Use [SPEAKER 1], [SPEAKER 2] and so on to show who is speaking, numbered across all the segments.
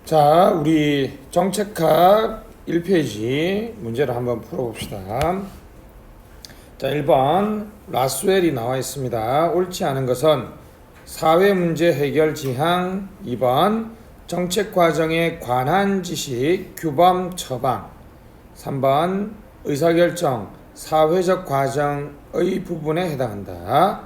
[SPEAKER 1] 자, 우리 정책학 1페이지 문제를 한번 풀어봅시다. 자, 1번 라스웰이 나와 있습니다. 옳지 않은 것은 사회문제 해결 지향, 2번 정책 과정에 관한 지식, 규범, 처방, 3번 의사결정, 사회적 과정의 부분에 해당한다.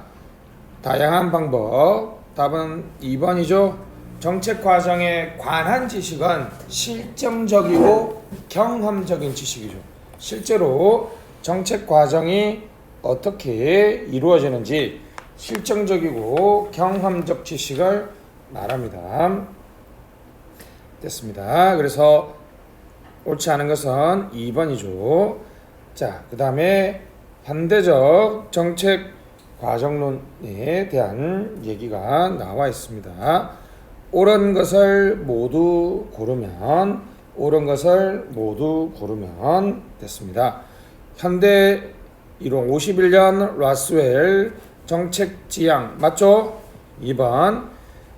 [SPEAKER 1] 다양한 방법, 답은 2번이죠. 정책 과정에 관한 지식은 실점적이고 경험적인 지식이죠. 실제로 정책 과정이 어떻게 이루어지는지 실증적이고 경험적 지식을 말합니다. 됐습니다. 그래서 옳지 않은 것은 2번이죠. 자, 그 다음에 현대적 정책 과정론에 대한 얘기가 나와 있습니다. 옳은 것을 모두 고르면 됐습니다. 현대 이론 51년 라스웰 정책 지향 맞죠? 2번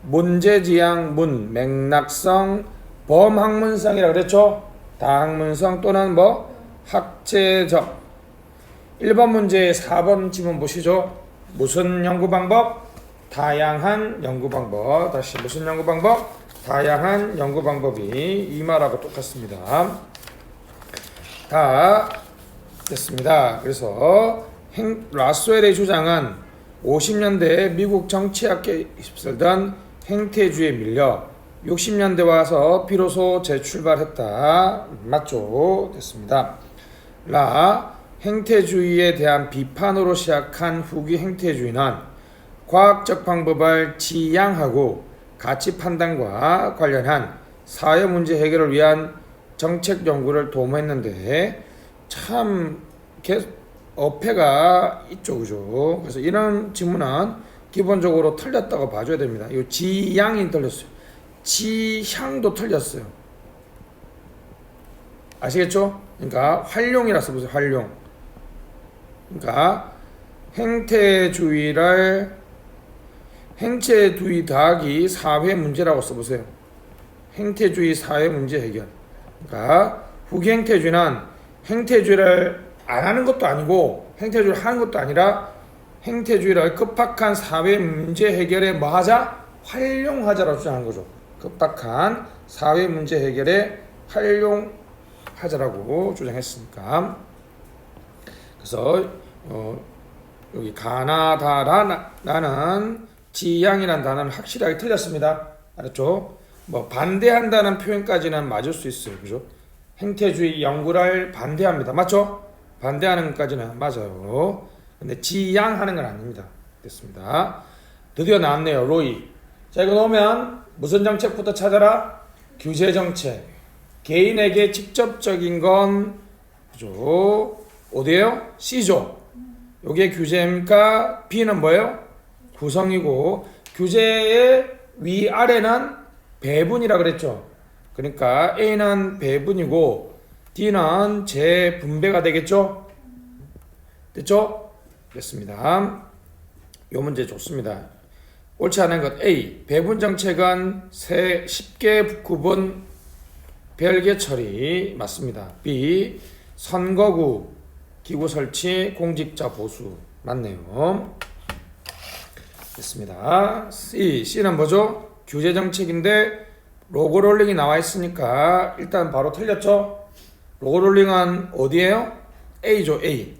[SPEAKER 1] 문제 지향 문 맥락성 범학문성이라고 그랬죠? 다학문성 또는 학제적. 1번 문제 4번 지문 보시죠. 무슨 연구 방법? 다양한 연구 방법. 다시 무슨 연구 방법? 다양한 연구 방법이 이 말하고 똑같습니다. 다 됐습니다. 그래서 라스웰의 주장은 50년대 미국 정치학계에 휩쓸던 행태주의에 밀려 60년대 와서 비로소 재출발했다. 맞죠? 됐습니다. 행태주의에 대한 비판으로 시작한 후기 행태주의는 과학적 방법을 지향하고 가치 판단과 관련한 사회 문제 해결을 위한 정책 연구를 도모했는데 참 어폐가 있죠, 그죠? 그래서 이런 질문은 기본적으로 틀렸다고 봐줘야 됩니다. 이 지향이 틀렸어요. 지향도 틀렸어요. 아시겠죠? 그러니까 활용이라 써보세요. 활용. 그러니까 행태주의 더하기 사회 문제라고 써보세요. 행태주의 사회 문제 해결. 그러니까 후기 행태주의는 행태주의를 안 하는 것도 아니고 행태주의를 하는 것도 아니라 행태주의를 급박한 사회 문제 해결에 하자? 활용하자라고 주장하는 거죠. 급박한 사회 문제 해결에 활용하자라고 주장했으니까. 그래서 여기 가나다라는 지향이라는 단어는 확실하게 틀렸습니다. 알았죠? 반대한다는 표현까지는 맞을 수 있어요. 그죠? 행태주의 연구를 반대합니다. 맞죠? 반대하는 것까지는 맞아요. 근데 지향하는 건 아닙니다. 됐습니다. 드디어 나왔네요. 로이. 자, 이거 넣으면 무슨 정책부터 찾아라? 규제 정책. 개인에게 직접적인 건 그죠? 어디에요? C죠. 요게 규제입니까? B는 뭐예요? 구성이고 규제의 위아래는 배분이라 그랬죠. 그러니까 A는 배분이고 D는 재분배가 되겠죠. 됐죠? 됐습니다. 요 문제 좋습니다. 옳지 않은 것 A. 배분 정책은 쉽게 구분 별개 처리 맞습니다. B. 선거구 기구 설치 공직자 보수 맞네요. 됐습니다. C는 뭐죠? 규제 정책인데 로고 롤링이 나와 있으니까 일단 바로 틀렸죠? 로고 롤링은 어디에요? A죠. A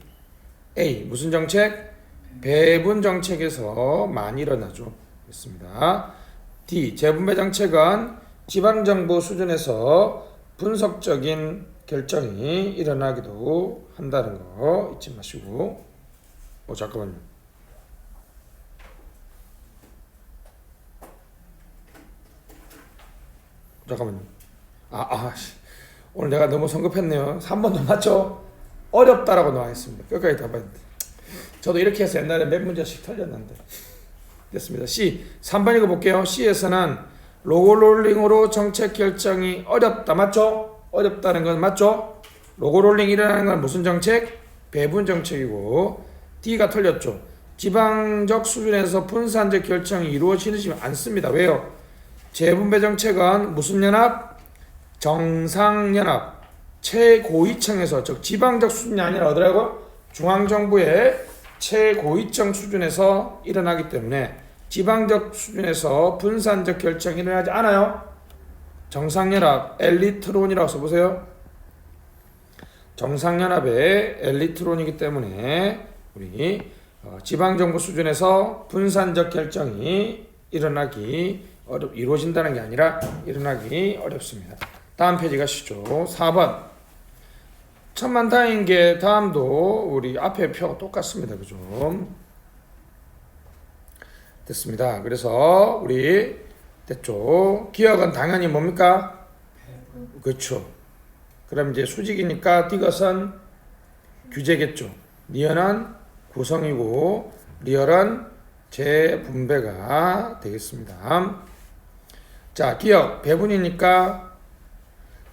[SPEAKER 1] 무슨 정책? 배분 정책에서 많이 일어나죠. 됐습니다. D 재분배 정책은 지방정부 수준에서 분석적인 결정이 일어나기도 한다는 거 잊지 마시고. 잠깐만요. 오늘 내가 너무 성급했네요. 3번도 맞죠? 어렵다라고 나와 있습니다. 끝까지 다 봤는데. 저도 이렇게 해서 옛날에 몇 문제씩 틀렸는데. 됐습니다. C. 3번 읽어볼게요. C에서는 로고 롤링으로 정책 결정이 어렵다. 맞죠? 어렵다는 건 맞죠? 로고 롤링이 일어나는 건 무슨 정책? 배분 정책이고. D가 틀렸죠. 지방적 수준에서 분산적 결정이 이루어지지 않습니다. 왜요? 재분배 정책은 무슨 연합? 정상연합 최고위층에서, 즉 지방적 수준이 아니라 어디라고? 중앙정부의 최고위층 수준에서 일어나기 때문에 지방적 수준에서 분산적 결정이 일어나지 않아요. 정상연합 엘리트론이라고 써보세요. 정상연합의 엘리트론이기 때문에 우리 지방정부 수준에서 분산적 결정이 이루어진다는 게 아니라 일어나기 어렵습니다. 다음 페이지 가시죠. 4번. 천만다행인 게 다음도 우리 앞에 표가 똑같습니다. 그죠? 됐습니다. 그래서 우리 됐죠? 기억은 당연히 뭡니까? 그렇죠. 그럼 이제 수직이니까 디귿은 규제겠죠. 니은은 구성이고 리얼은 재분배가 되겠습니다. 자, 기억 배분이니까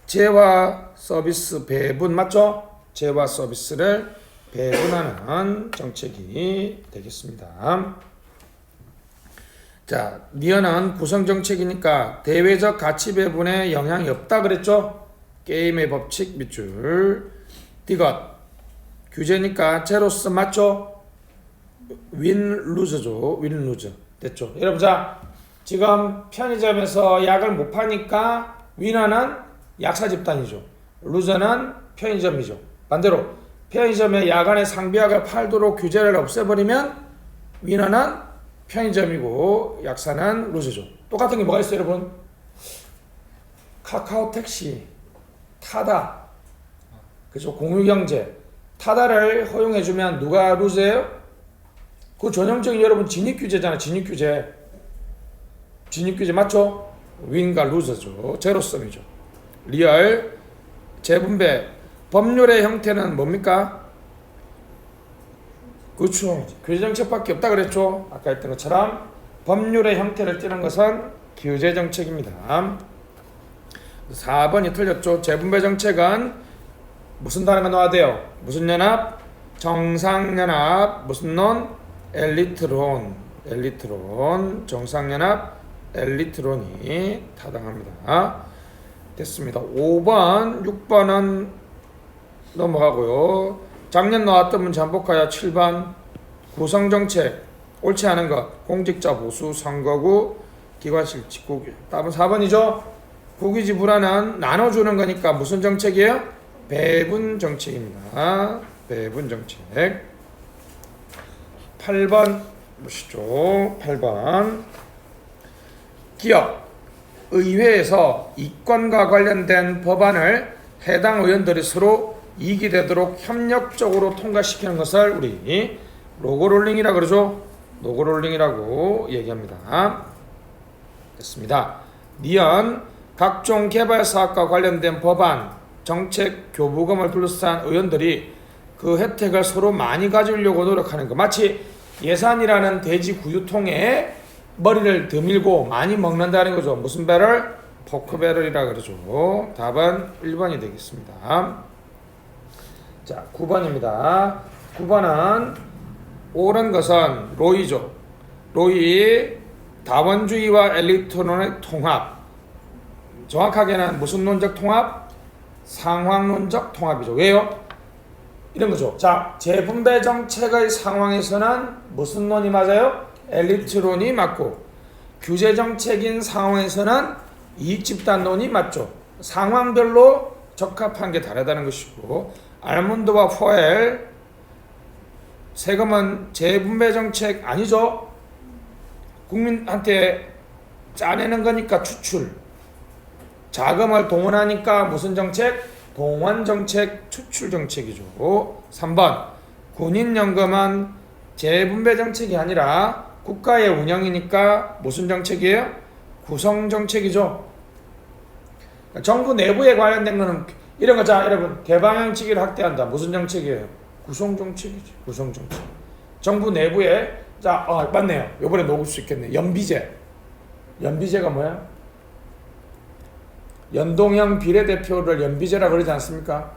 [SPEAKER 1] 재와 서비스 배분 맞죠? 재와 서비스를 배분하는 정책이 되겠습니다. 자, 니은은 구성 정책이니까 대외적 가치 배분에 영향이 없다 그랬죠? 게임의 법칙 밑줄. 디귿 규제니까 제로스 맞죠? 윈 루즈죠. 윈 루즈. 됐죠? 여러분, 자, 지금 편의점에서 약을 못 파니까 위너는 약사 집단이죠. 루저는 편의점이죠. 반대로 편의점에 야간에 상비약을 팔도록 규제를 없애버리면 위너는 편의점이고 약사는 루저죠. 똑같은 게 뭐가 있어요, 여러분? 카카오 택시, 타다, 그죠? 공유경제, 타다를 허용해주면 누가 루저예요? 그 전형적인 여러분 진입규제잖아. 진입규제 맞죠? 윈과 루저죠. 제로섬이죠. 리얼 재분배. 법률의 형태는 뭡니까? 그렇죠. 규제정책밖에 없다 그랬죠. 아까 했던 것처럼 법률의 형태를 띠는 것은 규제정책입니다. 4번이 틀렸죠. 재분배 정책은 무슨 단어가 나와야 돼요? 무슨 연합? 정상연합. 무슨 론? 엘리트론. 정상연합 엘리트론이 타당합니다. 됐습니다. 5번, 6번은 넘어가고요. 작년 나왔던 문제 반복하여 7번 구성정책 옳지 않은 것 공직자 보수 선거구 기관실 직구기. 답은 4번이죠. 국유지불안은 나눠주는 거니까 무슨 정책이에요? 배분 정책입니다. 배분 정책. 8번 보시죠. 8번 기업 의회에서 이권과 관련된 법안을 해당 의원들이 서로 이익이 되도록 협력적으로 통과시키는 것을 우리 로고롤링이라고 그러죠. 로고롤링이라고 얘기합니다. 됐습니다. 니은 각종 개발사업과 관련된 법안, 정책, 교부금을 둘러싼 의원들이 그 혜택을 서로 많이 가지려고 노력하는 것. 마치 예산이라는 돼지 구유통에 머리를 드밀고 많이 먹는다는 거죠. 무슨 배럴? 포크배럴이라 그러죠. 답은 1번이 되겠습니다. 자, 9번입니다. 9번은 옳은 것은 로이죠. 로이 다원주의와 엘리트론의 통합. 정확하게는 무슨 논적 통합? 상황론적 통합이죠. 왜요? 이런 거죠. 자, 재분배 정책의 상황에서는 무슨 론이 맞아요? 엘리트론이 맞고, 규제 정책인 상황에서는 이익집단론이 맞죠. 상황별로 적합한 게 다르다는 것이고, 알몬드와 포엘 세금은 재분배 정책 아니죠. 국민한테 짜내는 거니까 추출. 자금을 동원하니까 무슨 정책? 동원 정책, 추출 정책이죠. 3번 군인연금은 재분배 정책이 아니라 국가의 운영이니까 무슨 정책이에요? 구성 정책이죠. 정부 내부에 관련된 거는 이런 거자, 여러분. 개방형치기를 확대한다. 무슨 정책이에요? 구성 정책이지. 구성 정책. 정부 내부에 자, 맞네요. 요번에 녹을 수 있겠네. 연비제. 연비제가 뭐야? 연동형 비례대표를 연비제라고 그러지 않습니까?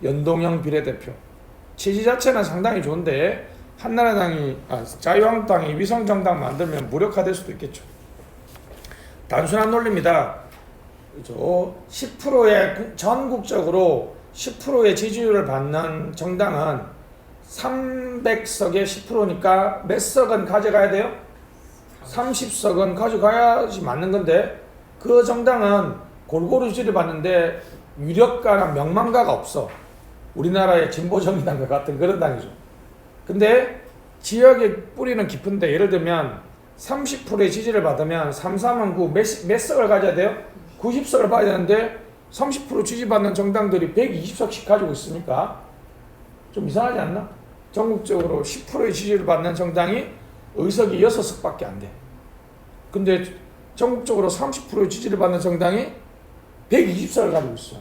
[SPEAKER 1] 연동형 비례대표. 취지 자체는 상당히 좋은데 한나라당이 자유한국당이 위성정당 만들면 무력화될 수도 있겠죠. 단순한 논리입니다. 그죠? 10%의 전국적으로 10%의 지지율을 받는 정당은 300석에 10%니까 몇 석은 가져가야 돼요? 30석은 가져가야지 맞는 건데 그 정당은 골고루 지지를 받는데 유력가나 명망가가 없어. 우리나라의 진보정의당과 같은 그런 당이죠. 근데 지역의 뿌리는 깊은데 예를 들면 30%의 지지를 받으면 3, 3은 9, 몇 석을 가져야 돼요? 90석을 받아야 되는데 30% 지지받는 정당들이 120석씩 가지고 있으니까 좀 이상하지 않나? 전국적으로 10%의 지지를 받는 정당이 의석이 6석밖에 안 돼. 근데 전국적으로 30%의 지지를 받는 정당이 120석을 가지고 있어.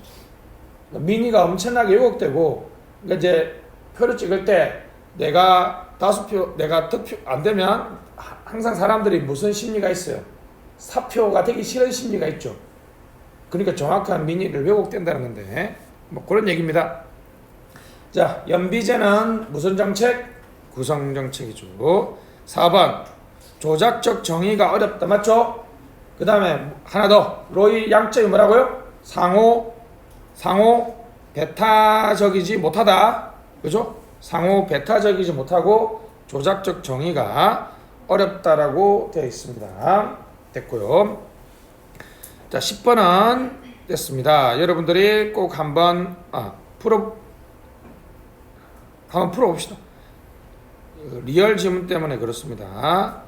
[SPEAKER 1] 민의가 엄청나게 왜곡되고, 그러니까 이제 표를 찍을 때 내가 다수표, 내가 득표 안 되면 항상 사람들이 무슨 심리가 있어요? 사표가 되기 싫은 심리가 있죠. 그러니까 정확한 민의를 왜곡된다는 건데, 뭐 그런 얘기입니다. 자, 연비제는 무슨 정책? 구성정책이죠. 4번 조작적 정의가 어렵다. 맞죠? 그 다음에 하나 더. 로이 양점이 뭐라고요? 상호 배타적이지 못하다. 그죠? 상호 배타적이지 못하고 조작적 정의가 어렵다라고 되어 있습니다. 됐고요. 자, 10번은 됐습니다. 여러분들이 꼭 한번 풀어봅시다. 리얼 지문 때문에 그렇습니다.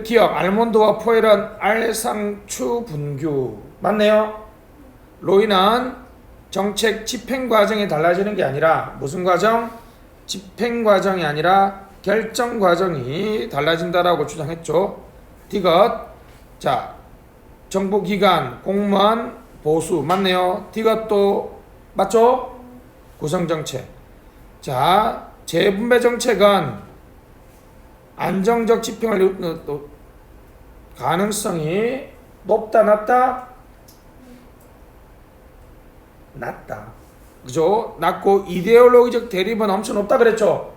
[SPEAKER 1] 기억, 알몬드와 포엘은 알상추 분규. 맞네요. 로이는 정책 집행 과정이 달라지는 게 아니라 무슨 과정? 집행 과정이 아니라 결정 과정이 달라진다라고 주장했죠. 디귿, 자, 정보기관, 공무원, 보수. 맞네요. 디귿도 맞죠? 구성정책. 자, 재분배 정책은 안정적 집행을 가능성이 높다, 낮다? 낮다. 그죠? 낮고 이데올로기적 대립은 엄청 높다 그랬죠?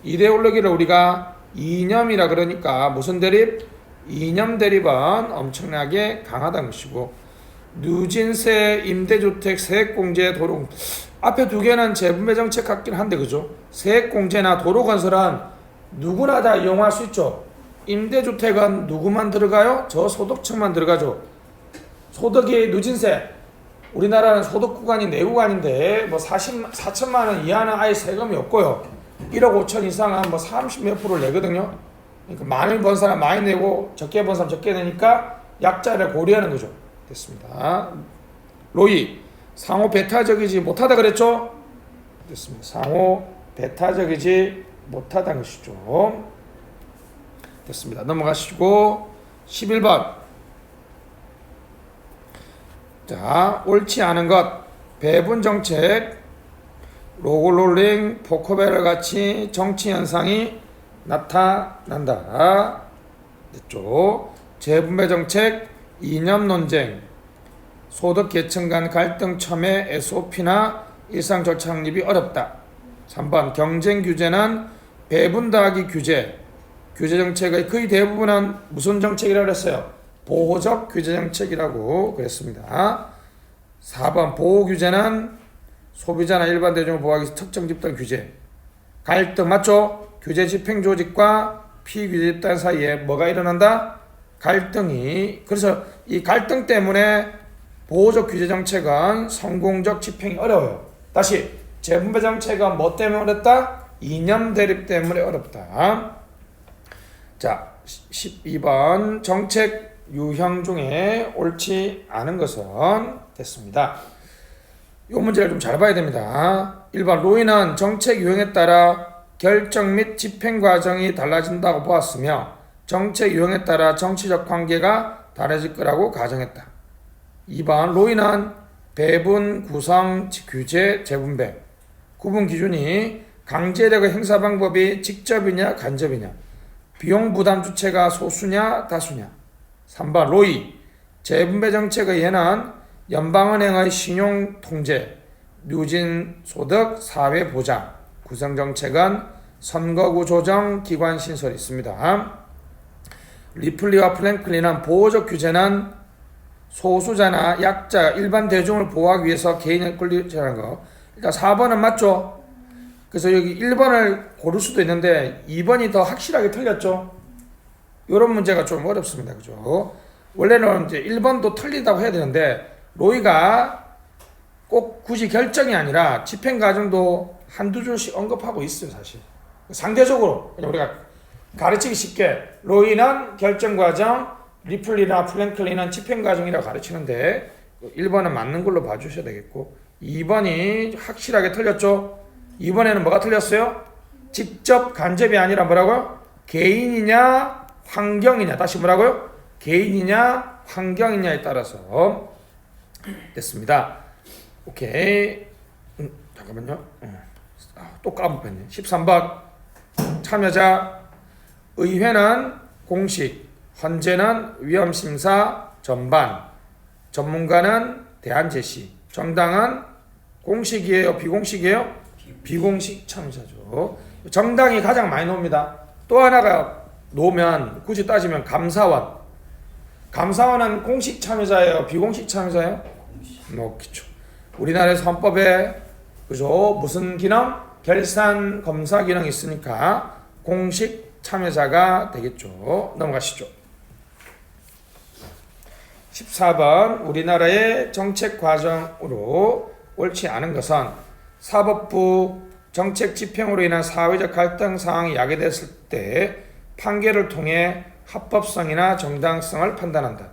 [SPEAKER 1] 이데올로기를 우리가 이념이라 그러니까 무슨 대립? 이념 대립은 엄청나게 강하다는 것이고, 누진세, 임대주택, 세액공제, 도로, 앞에 두 개는 재분배 정책 같긴 한데, 그죠? 세액공제나 도로 건설은 누구나 다 이용할 수 있죠. 임대주택은 누구만 들어가요? 저소득층만 들어가죠. 소득이 누진세, 우리나라는 소득 구간이 네 구간인데 뭐 4천만 원 이하는 아예 세금이 없고요. 1억 5천 이상은 뭐 30 몇 프로를 내거든요. 그러니까 많이 번 사람 많이 내고 적게 번 사람 적게 내니까 약자를 고려하는 거죠. 됐습니다. 로이, 상호 배타적이지 못하다 그랬죠? 됐습니다. 상호 배타적이지 못하다는 것이죠. 됐습니다. 넘어가시고 11번. 자, 옳지 않은 것. 배분정책, 로고롤링, 포커벨 같이 정치 현상이 나타난다. 됐죠? 재분배 정책, 이념 논쟁, 소득 계층 간 갈등 첨예, SOP나 일상 절차 확립이 어렵다. 3번 경쟁 규제는 배분 더하기 규제 정책의 거의 대부분은 무슨 정책이라고 했어요? 보호적 규제 정책이라고 그랬습니다. 4번 보호 규제는 소비자나 일반 대중을 보호하기 위해서 특정 집단 규제. 갈등 맞죠? 규제 집행 조직과 피규제 집단 사이에 뭐가 일어난다? 갈등이. 그래서 이 갈등 때문에 보호적 규제 정책은 성공적 집행이 어려워요. 다시 재분배 정책은 뭐 때문에 어렵다? 이념 대립 때문에 어렵다. 자, 12번 정책 유형 중에 옳지 않은 것은 됐습니다. 이 문제를 좀 잘 봐야 됩니다. 1번 로이는 정책 유형에 따라 결정 및 집행 과정이 달라진다고 보았으며 정책 유형에 따라 정치적 관계가 달라질 거라고 가정했다. 2번 로이는 배분, 구성, 규제, 재분배 구분 기준이 강제력의 행사 방법이 직접이냐 간접이냐, 비용 부담 주체가 소수냐 다수냐. 3번 로이 재분배 정책의 예는 연방은행의 신용 통제, 누진 소득, 사회 보장. 구성 정책은 선거구 조정, 기관 신설이 있습니다. 리플리와 플랭클린은 보호적 규제는 소수자나 약자, 일반 대중을 보호하기 위해서 개인의 권리를 제한하는 거. 일단 4번은 맞죠? 그래서 여기 1번을 고를 수도 있는데 2번이 더 확실하게 틀렸죠? 이런 문제가 좀 어렵습니다. 그죠? 원래는 이제 1번도 틀리다고 해야 되는데 로이가 꼭 굳이 결정이 아니라 집행과정도 한두 줄씩 언급하고 있어요. 사실 상대적으로 우리가 가르치기 쉽게 로이는 결정과정, 리플리나 플랭클리는 집행과정이라고 가르치는데 1번은 맞는 걸로 봐주셔야 되겠고 2번이 확실하게 틀렸죠. 2번에는 뭐가 틀렸어요? 직접 간접이 아니라 뭐라고요? 개인이냐 환경이냐. 다시 뭐라고요? 개인이냐 환경이냐에 따라서 됐습니다. 오케이. 잠깐만요. 또 까먹었네. 13번 참여자. 의회는 공식, 헌재는 위험심사 전반, 전문가는 대안 제시, 정당은 공식이에요 비공식이에요? 비공식 참여자죠. 정당이 가장 많이 나옵니다. 또 하나가 놓으면 굳이 따지면 감사원. 감사원은 공식 참여자예요 비공식 참여자예요? 그렇죠. 우리나라의 헌법에 그죠? 무슨 기능? 결산 검사 기능이 있으니까 공식 참여자가 되겠죠. 넘어가시죠. 14번 우리나라의 정책 과정으로 옳지 않은 것은 사법부 정책 집행으로 인한 사회적 갈등 상황이 야기됐을 때 판결을 통해 합법성이나 정당성을 판단한다.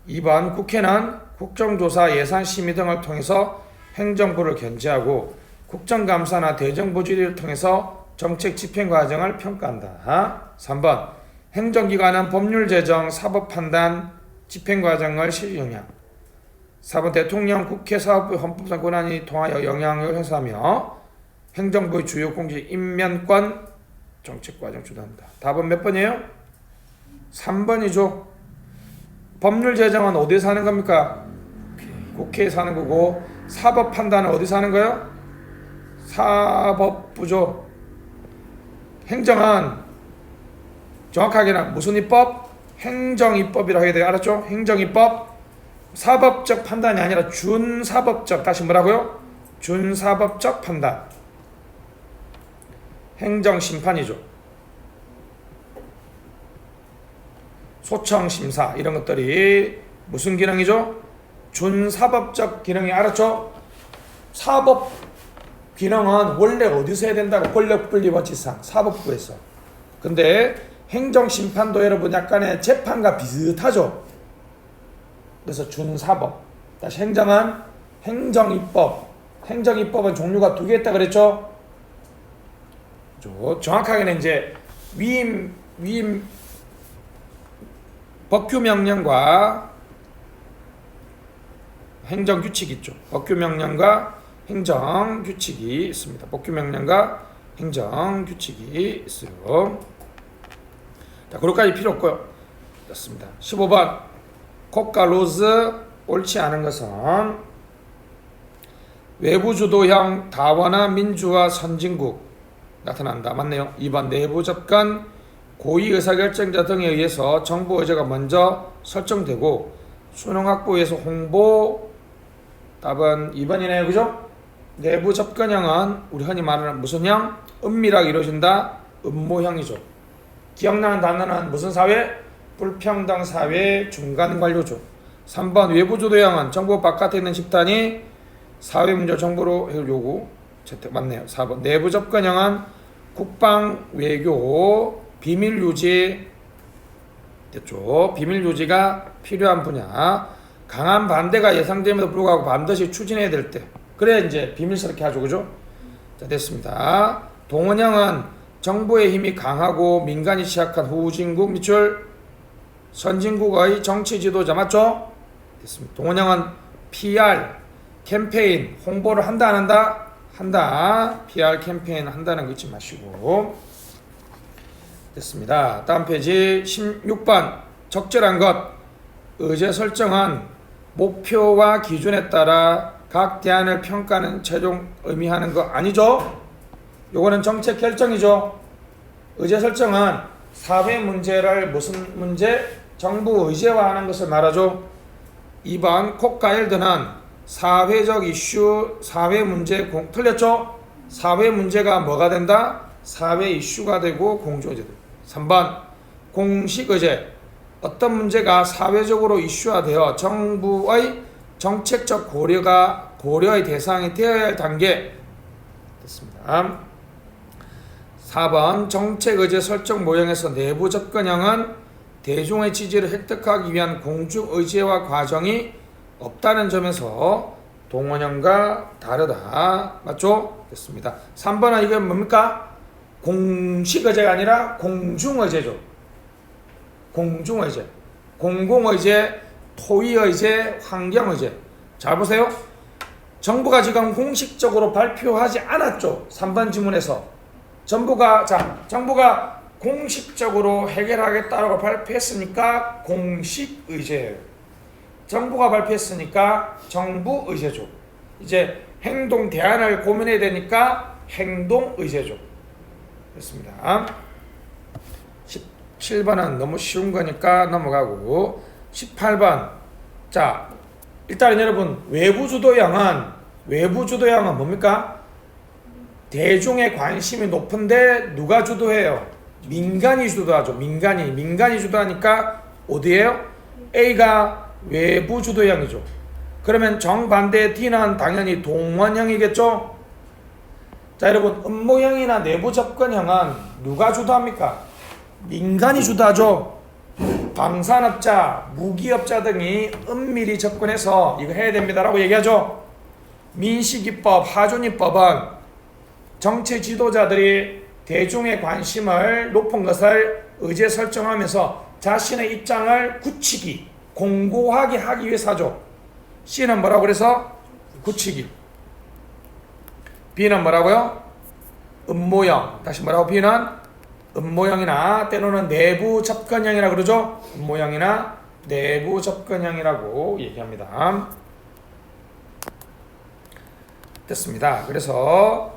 [SPEAKER 1] 2번 국회는 국정조사 예산심의 등을 통해서 행정부를 견제하고 국정감사나 대정부질의를 통해서 정책 집행 과정을 평가한다. 3번 행정기관은 법률 제정, 사법 판단, 집행 과정을 실질 영향. 4번 대통령, 국회, 사법부의 헌법상 권한이 통하여 영향을 행사하며 행정부의 주요 공직, 임면권, 정책 과정 주도한다. 답은 몇 번이에요? 3번이죠. 법률 제정은 어디서 하는 겁니까? 국회에서 하는 거고 사법 판단은 어디서 하는 거예요? 사법부죠. 행정은 정확하게는 무슨 입법? 행정입법이라고 해야 돼요. 알았죠? 행정입법. 사법적 판단이 아니라 준사법적. 다시 뭐라고요? 준사법적 판단. 행정심판이죠. 소청심사 이런 것들이 무슨 기능이죠? 준사법적 기능이. 알았죠? 사법 기능은 원래 어디서 해야 된다고? 권력분리원칙상 사법부에서. 근데 행정심판도 여러분 약간의 재판과 비슷하죠. 그래서 준사법. 다시 행정은 행정입법. 행정입법은 종류가 두 개 있다 그랬죠? 정확하게는 이제 위임 법규명령과 행정규칙이 있죠. 법규명령과 행정규칙이 있습니다. 법규명령과 행정규칙이 있어요. 자, 그것까지 필요 없고요. 됐습니다. 15번 코카 로즈 옳지 않은 것은 외부주도형 다원화 민주화 선진국 나타난다. 맞네요. 2번 내부 접근 고위 의사결정자 등에 의해서 정부 의제가 먼저 설정되고 수능 확보에서 홍보. 답은 2번이네요. 그죠? 내부 접근형은 우리 흔히 말하는 무슨 형? 은밀하게 이루어진다. 음모형이죠. 기억나는 단어는 무슨 사회? 불평등 사회 중간 관료죠. 3번 외부주도형은 정부 바깥에 있는 집단이 사회 문제 정보로 해결 요구. 맞네요. 4번 내부 접근형은 국방 외교 비밀 유지 됐죠. 비밀 유지가 필요한 분야. 강한 반대가 예상됨에도 불구하고 반드시 추진해야 될 때. 그래 이제 비밀스럽게 하죠. 그죠? 자, 됐습니다. 동원형은 정부의 힘이 강하고 민간이 취약한 후진국 밑줄 선진국의 정치 지도자. 맞죠? 됐습니다. 동원형은 PR 캠페인 홍보를 한다 안 한다? 한다. PR 캠페인 한다는 거 잊지 마시고. 됐습니다. 다음 페이지 16번 적절한 것. 의제 설정은 목표와 기준에 따라 각 대안을 평가하는 최종 의미하는 거 아니죠? 요거는 정책 결정이죠. 의제 설정은 사회 문제를 무슨 문제? 정부 의제화하는 것을 말하죠. 2번 콕가일드는 사회적 이슈, 사회 문제 틀렸죠? 사회 문제가 뭐가 된다? 사회 이슈가 되고 공조제도. 3번 공식의제 어떤 문제가 사회적으로 이슈화되어 정부의 정책적 고려의 대상이 되어야 할 단계 됐습니다. 4번 정책의제 설정 모형에서 내부 접근형은 대중의 지지를 획득하기 위한 공중의제화 과정이 없다는 점에서 동원형과 다르다. 맞죠? 됐습니다. 3번은 이게 뭡니까? 공식의제가 아니라 공중의제죠. 공중의제, 공공의제, 토의의제, 환경의제. 잘 보세요. 정부가 지금 공식적으로 발표하지 않았죠. 3번 지문에서 정부가 공식적으로 해결하겠다라고 발표했으니까 공식의제예요. 정부가 발표했으니까 정부의제죠. 이제 행동 대안을 고민해야 되니까 행동의제죠. 됐습니다. 17번은 너무 쉬운 거니까 넘어가고 18번 자 일단 여러분 외부주도형은 뭡니까? 대중의 관심이 높은데 누가 주도해요? 민간이 주도하죠. 민간이 주도하니까 어디예요? A가 외부주도형이죠. 그러면 정반대 D는 당연히 동원형이겠죠. 자 여러분 음모형이나 내부 접근형은 누가 주도합니까? 민간이 주도하죠. 방산업자, 무기업자 등이 은밀히 접근해서 이거 해야 됩니다라고 얘기하죠. 민식이법, 하준이법은 정치 지도자들이 대중의 관심을 높은 것을 의제 설정하면서 자신의 입장을 굳히기, 공고하게 하기 위해서 하죠. C는 뭐라고 그래서? 굳히기. B는 뭐라고요? 음모형. 다시 뭐라고? B는 음모형이나 때로는 내부 접근형이라고 그러죠. 음모형이나 내부 접근형이라고 얘기합니다. 됐습니다. 그래서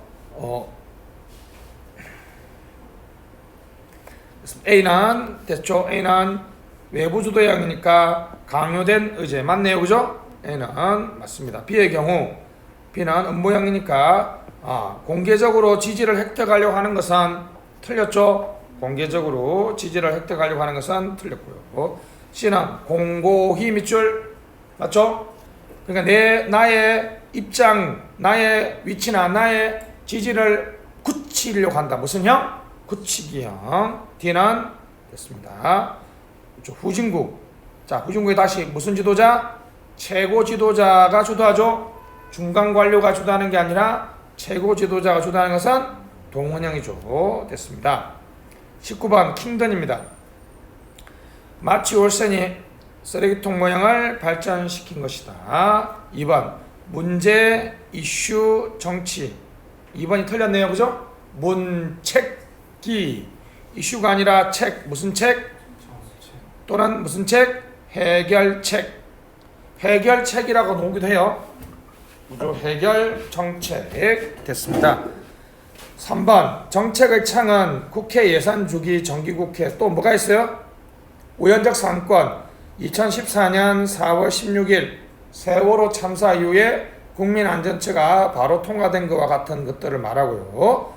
[SPEAKER 1] A는 됐죠. A는 외부 주도형이니까 강요된 의제 맞네요. 그죠? A는 맞습니다. B의 경우 B는 음모형이니까 공개적으로 지지를 획득하려고 하는 것은 틀렸죠. 공개적으로 지지를 획득하려고 하는 것은 틀렸고요. C는 공고히 밑줄 맞죠? 그러니까 나의 입장, 나의 위치나 나의 지지를 굳히려고 한다. 무슨 형? 굳히기형. D는 됐습니다. 후진국. 자, 후진국에 다시 무슨 지도자? 최고 지도자가 주도하죠. 중간 관료가 주도하는 게 아니라 최고 지도자가 주도하는 것은 동원형이죠. 됐습니다. 19번 킹던입니다. 마치 올센이 쓰레기통 모형을 발전시킨 것이다. 2번 문제, 이슈, 정치. 2번이 틀렸네요. 그죠? 문책기. 이슈가 아니라 책. 무슨 책? 또는 무슨 책? 해결책. 해결책이라고 놓기도 해요. 해결정책. 됐습니다. 3번 정책의 창은 국회 예산주기 정기국회. 또 뭐가 있어요? 우연적 상권 2014년 4월 16일 세월호 참사 이후에 국민안전처가 바로 통과된 것과 같은 것들을 말하고요.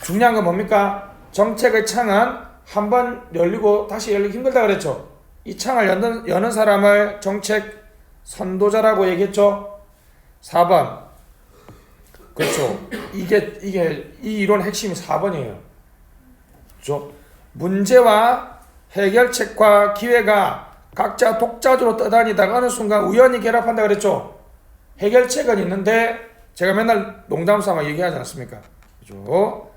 [SPEAKER 1] 중요한 건 뭡니까? 정책의 창은 한번 열리고 다시 열리기 힘들다 그랬죠. 이 창을 여는 사람을 정책 선도자라고 얘기했죠. 4번 그렇죠. 이게 이 이론의 핵심이 4번이에요. 그렇죠? 문제와 해결책과 기회가 각자 독자적으로 떠다니다가 어느 순간 우연히 결합한다 그랬죠. 해결책은 있는데 제가 맨날 농담 삼아 얘기하지 않습니까? 그렇죠?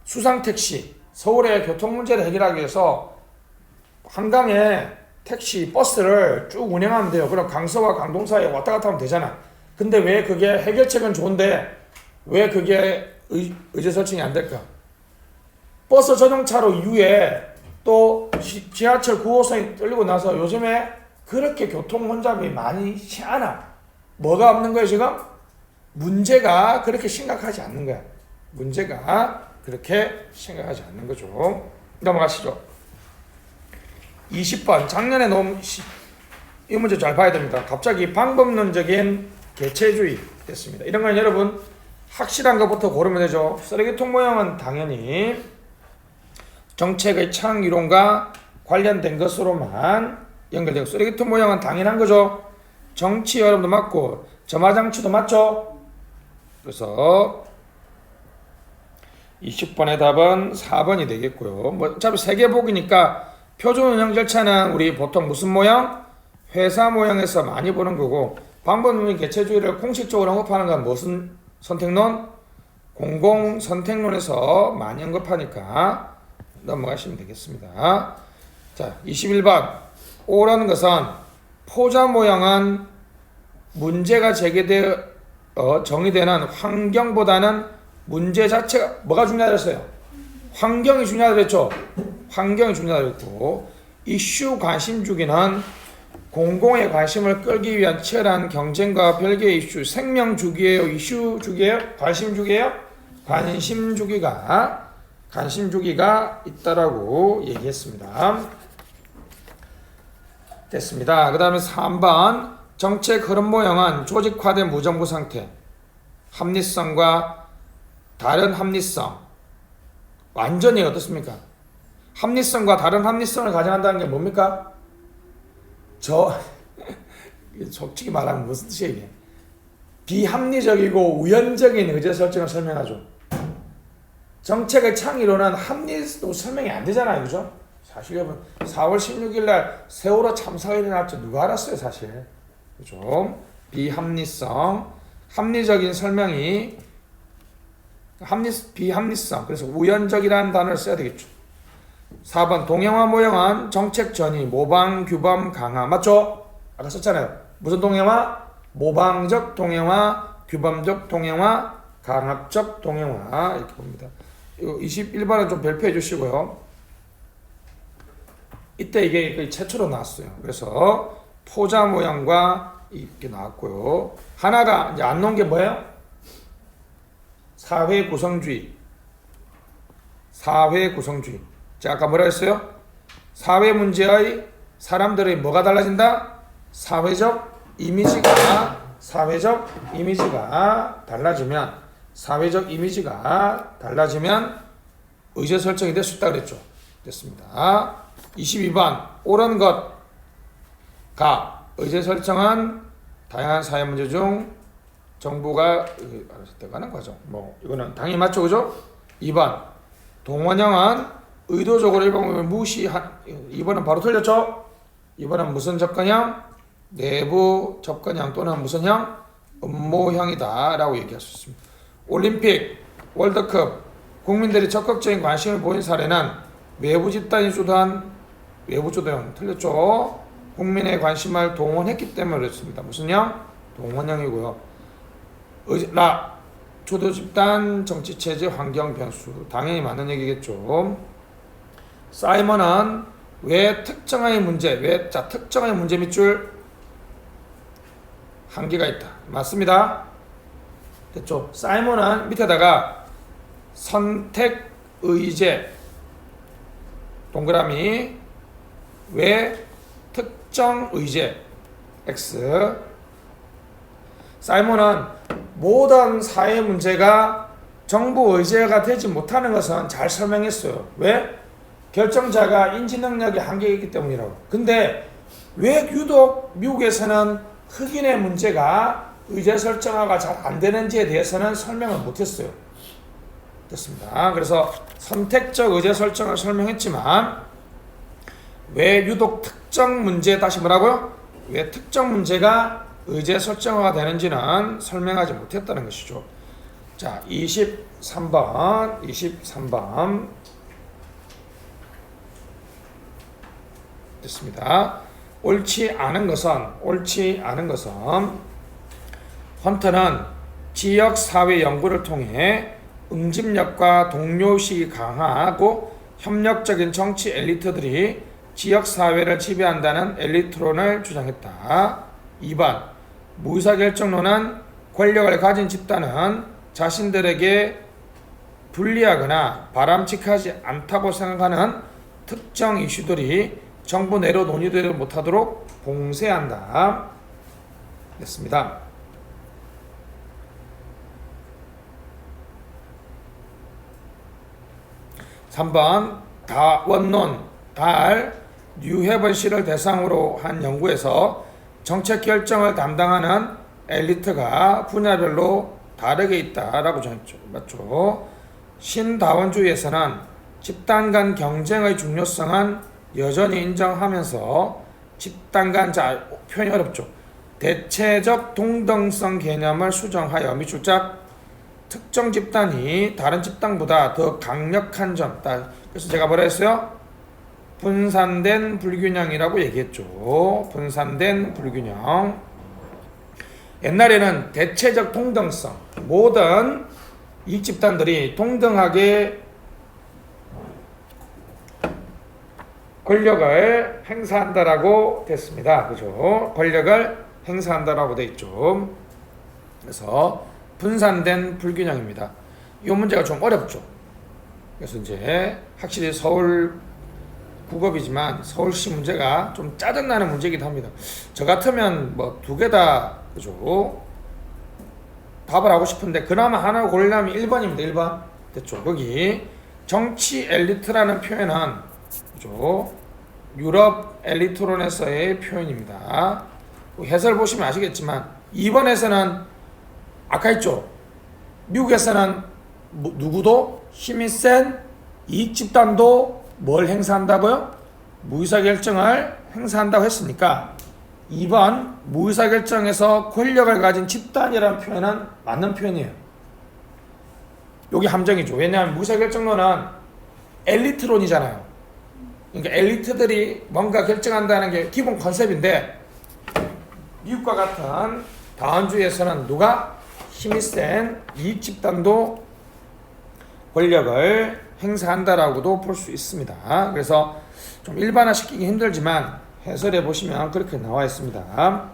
[SPEAKER 1] 수상택시, 서울의 교통 문제를 해결하기 위해서 한강에 택시, 버스를 쭉 운행하면 돼요. 그럼 강서와 강동 사이에 왔다 갔다 하면 되잖아. 근데 왜 그게 해결책은 좋은데 왜 그게 의제 설정이 안 될까? 버스 전용차로 이후에 또 지하철 9호선이 뚫리고 나서 요즘에 그렇게 교통 혼잡이 많지 않아. 뭐가 없는 거예요 지금? 문제가 그렇게 심각하지 않는 거야. 문제가 그렇게 심각하지 않는 거죠. 넘어가시죠. 20번 작년에 이 문제 잘 봐야 됩니다. 갑자기 방법론적인 개체주의 됐습니다. 이런 건 여러분 확실한 것부터 고르면 되죠. 쓰레기통 모양은 당연히 정책의 창 이론과 관련된 것으로만 연결되고, 쓰레기통 모양은 당연한 거죠. 정치 여러분도 맞고 점화장치도 맞죠. 그래서 20번의 답은 4번이 되겠고요. 뭐 어차피 세계복이니까 표준 운영 절차는 우리 보통 무슨 모양? 회사 모양에서 많이 보는 거고, 방법론의 개체주의를 공식적으로 언급하는 건 무슨 선택론? 공공 선택론에서 많이 언급하니까 넘어가시면 되겠습니다. 자, 21번. O라는 것은 포자 모양은 문제가 제기되어 정의되는 환경보다는 문제 자체가 뭐가 중요하다 그랬어요? 환경이 중요하다 그랬죠? 환경이 중요하다 그랬고, 이슈 관심 주기는 공공의 관심을 끌기 위한 치열한 경쟁과 별개의 이슈, 생명 주기예요? 이슈 주기예요? 관심 주기예요? 관심 주기가 있다라고 얘기했습니다. 됐습니다. 그 다음에 3번. 정책 흐름 모형은 조직화된 무정부 상태, 합리성과 다른 합리성. 완전히 어떻습니까? 합리성과 다른 합리성을 가정한다는 게 뭡니까? 솔직히 말하면 무슨 뜻이에요 이게? 비합리적이고 우연적인 의제 설정을 설명하죠. 정책의 창의로는 합리도 설명이 안 되잖아요, 그죠? 사실 여러분 4월 16일 날 세월호 참사가 일어날지 누가 알았어요, 사실. 그죠? 비합리성, 합리적인 설명이 비합리성, 그래서 우연적이라는 단어를 써야 되겠죠. 4번 동형화 모형은 정책 전이 모방, 규범, 강화. 맞죠? 아까 썼잖아요. 무슨 동형화? 모방적 동형화, 규범적 동형화, 강압적 동형화. 이렇게 봅니다. 21번은 좀 별표해 주시고요. 이때 이게 최초로 나왔어요. 그래서 포자 모양과 이렇게 나왔고요. 하나가 이제 안 놓은 게 뭐예요? 사회 구성주의. 사회 구성주의. 제가 아까 뭐라 했어요? 사회 문제의 사람들의 뭐가 달라진다? 사회적 이미지가 달라지면 의제 설정이 될 수 있다 그랬죠. 됐습니다. 22번. 옳은 것가 의제 설정은 다양한 사회 문제 중 정부가 알아서 돼가는 과정. 뭐 이거는 당연히 맞죠, 그죠? 2번. 동원형은 의도적으로 일반법을 무시한. 2번은 바로 틀렸죠? 2번은 무슨 접근형? 내부 접근형 또는 무슨 형? 음모형이다 라고 얘기할 수 있습니다. 올림픽, 월드컵, 국민들이 적극적인 관심을 보인 사례는 외부 집단이 주도한 외부 주도형. 틀렸죠? 국민의 관심을 동원했기 때문에 그렇습니다. 무슨 형? 동원형이고요. 주도 집단, 정치체제, 환경 변수. 당연히 맞는 얘기겠죠. 사이먼은 왜 특정의 문제 밑줄 한계가 있다. 맞습니다. 됐죠? 사이먼은 밑에다가 선택 의제 동그라미 왜 특정 의제 X. 사이먼은 모든 사회 문제가 정부 의제가 되지 못하는 것은 잘 설명했어요. 왜? 결정자가 인지 능력이 한계가 있기 때문이라고. 근데 왜 유독 미국에서는 흑인의 문제가 의제 설정화가 잘 안 되는지에 대해서는 설명을 못했어요. 됐습니다. 그래서 선택적 의제 설정을 설명했지만 왜 유독 특정 문제, 다시 뭐라고요? 왜 특정 문제가 의제 설정화가 되는지는 설명하지 못했다는 것이죠. 자, 23번 됐습니다. 옳지 않은 것은 헌터는 지역사회 연구를 통해 응집력과 동료의식이 강하고 협력적인 정치 엘리트들이 지역사회를 지배한다는 엘리트론을 주장했다. 2번 무의사결정론은 권력을 가진 집단은 자신들에게 불리하거나 바람직하지 않다고 생각하는 특정 이슈들이 정부 내로 논의되지 못하도록 봉쇄한다. 됐습니다. (3번) 다원론 달 류해번 씨를 대상으로 한 연구에서 정책 결정을 담당하는 엘리트가 분야별로 다르게 있다라고 정했죠. 맞죠? 신다원주의에서는 집단 간 경쟁의 중요성은 여전히 인정하면서 집단 간 표현이 어렵죠. 대체적 동등성 개념을 수정하여 미출작 특정 집단이 다른 집단보다 더 강력한 점. 그래서 제가 뭐라 했어요? 분산된 불균형이라고 얘기했죠. 분산된 불균형. 옛날에는 대체적 동등성, 모든 이익 집단들이 동등하게 권력을 행사한다라고 됐습니다. 그죠? 권력을 행사한다라고 돼 있죠. 그래서 분산된 불균형입니다. 이 문제가 좀 어렵죠. 그래서 이제 확실히 서울 국업이지만 서울시 문제가 좀 짜증나는 문제이기도 합니다. 저 같으면 뭐 두 개 다 그죠? 답을 하고 싶은데 그나마 하나 고르려면 1번입니다. 1번. 됐죠? 거기 정치 엘리트라는 표현은 그죠? 유럽 엘리트론에서의 표현입니다. 해설 보시면 아시겠지만 2번에서는 아까 했죠. 미국에서는 누구도 힘이 센 이익 집단도 뭘 행사한다고요? 무의사결정을 행사한다고 했으니까 2번 무의사결정에서 권력을 가진 집단이라는 표현은 맞는 표현이에요. 여기 함정이죠. 왜냐하면 무의사결정론은 엘리트론이잖아요. 그러니까 엘리트들이 뭔가 결정한다는 게 기본 컨셉인데 미국과 같은 다원주의에서는 누가 힘이 센 이익 집단도 권력을 행사한다라고도 볼 수 있습니다. 그래서 좀 일반화시키기 힘들지만 해설해 보시면 그렇게 나와 있습니다.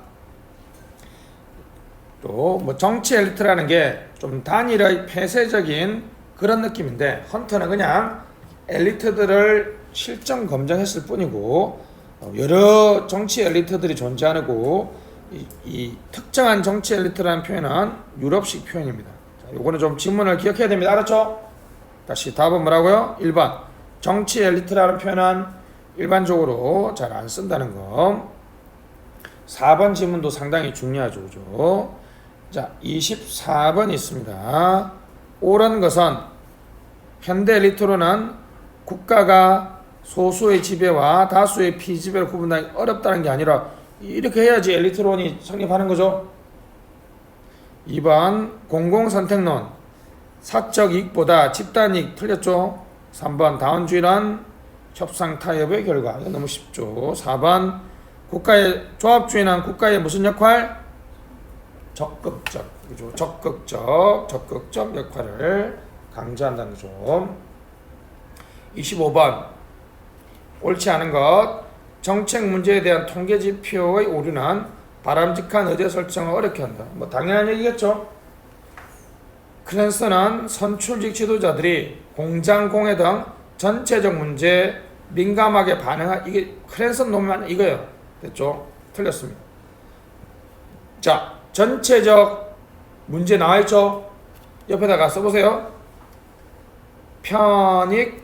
[SPEAKER 1] 또 뭐 정치 엘리트라는 게 좀 단일의 폐쇄적인 그런 느낌인데 헌터는 그냥 엘리트들을 실정 검증했을 뿐이고 여러 정치 엘리트들이 존재하고 이 특정한 정치 엘리트라는 표현은 유럽식 표현입니다. 자, 요거는 좀 지문을 기억해야 됩니다. 알았죠? 다시 답은 뭐라고요? 1번 정치 엘리트라는 표현은 일반적으로 잘 안 쓴다는 거. 4번 지문도 상당히 중요하죠. 그죠? 자, 24번 있습니다. 옳은 것은 현대 엘리트로는 국가가 소수의 지배와 다수의 피지배를 구분하기 어렵다는 게 아니라 이렇게 해야지 엘리트론이 성립하는 거죠. 2번 공공선택론 사적 이익보다 집단 이익 틀렸죠. 3번 다원주의란 협상 타협의 결과. 이거 너무 쉽죠. 4번 국가의 조합주의는 국가의 무슨 역할? 적극적. 그죠? 적극적 역할을 강조한다는 거죠. 25번 옳지 않은 것. 정책 문제에 대한 통계 지표의 오류는 바람직한 의제 설정을 어렵게 한다. 뭐 당연한 얘기겠죠. 크랜슨은 선출직 지도자들이 공장 공해 등 전체적 문제에 민감하게 반응한 이게 크랜슨 논문 이거예요. 됐죠? 틀렸습니다. 자, 전체적 문제 나와있죠? 옆에다가 써보세요. 편익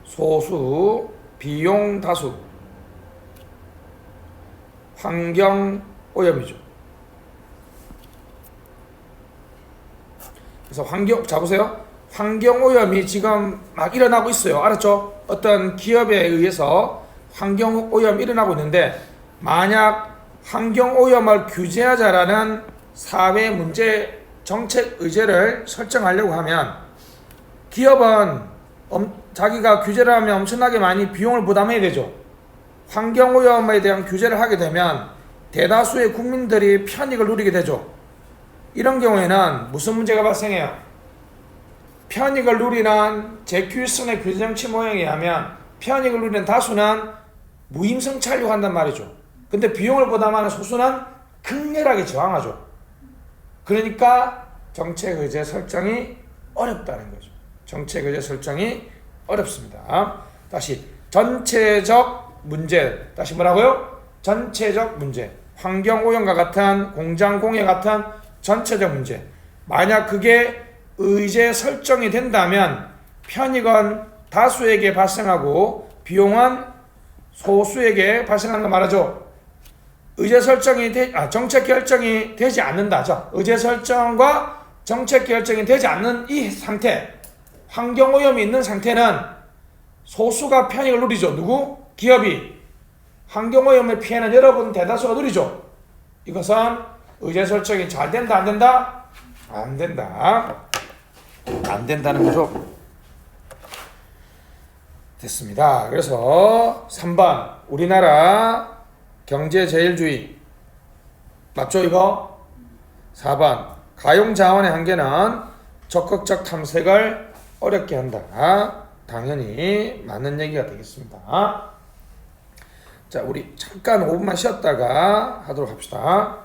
[SPEAKER 1] 소수 비용 다수 환경 오염이죠. 그래서 자보세요. 환경 오염이 지금 막 일어나고 있어요. 알았죠? 어떤 기업에 의해서 환경 오염이 일어나고 있는데 만약 환경 오염을 규제하자라는 사회 문제 정책 의제를 설정하려고 하면 기업은 자기가 규제를 하면 엄청나게 많이 비용을 부담해야 되죠. 환경 오염에 대한 규제를 하게 되면 대다수의 국민들이 편익을 누리게 되죠. 이런 경우에는 무슨 문제가 발생해요? 편익을 누리는 제큐슨의 규제 정치 모형에 의하면 편익을 누리는 다수는 무임승차하려고 한단 말이죠. 근데 비용을 부담하는 소수는 극렬하게 저항하죠. 그러니까 정책 의제 설정이 어렵다는 거죠. 정책 의제 설정이 어렵습니다. 다시 전체적 문제. 다시 뭐라고요? 전체적 문제. 환경오염과 같은 공장공해 같은 전체적 문제. 만약 그게 의제 설정이 된다면 편익은 다수에게 발생하고 비용은 소수에게 발생하는 거 말하죠. 의제 설정이 정책 결정이 되지 않는다죠. 의제 설정과 정책 결정이 되지 않는 이 상태, 환경오염이 있는 상태는 소수가 편익을 누리죠. 누구? 기업이. 환경오염의 피해는 여러분 대다수가 누리죠. 이것은 의제 설정이 잘 된다 안 된다? 안 된다. 안 된다는 거죠. 됐습니다. 그래서 3번 우리나라 경제제일주의 맞죠 이거? 4번 가용자원의 한계는 적극적 탐색을 어렵게 한다. 당연히 맞는 얘기가 되겠습니다. 자, 우리 잠깐 5분만 쉬었다가 하도록 합시다.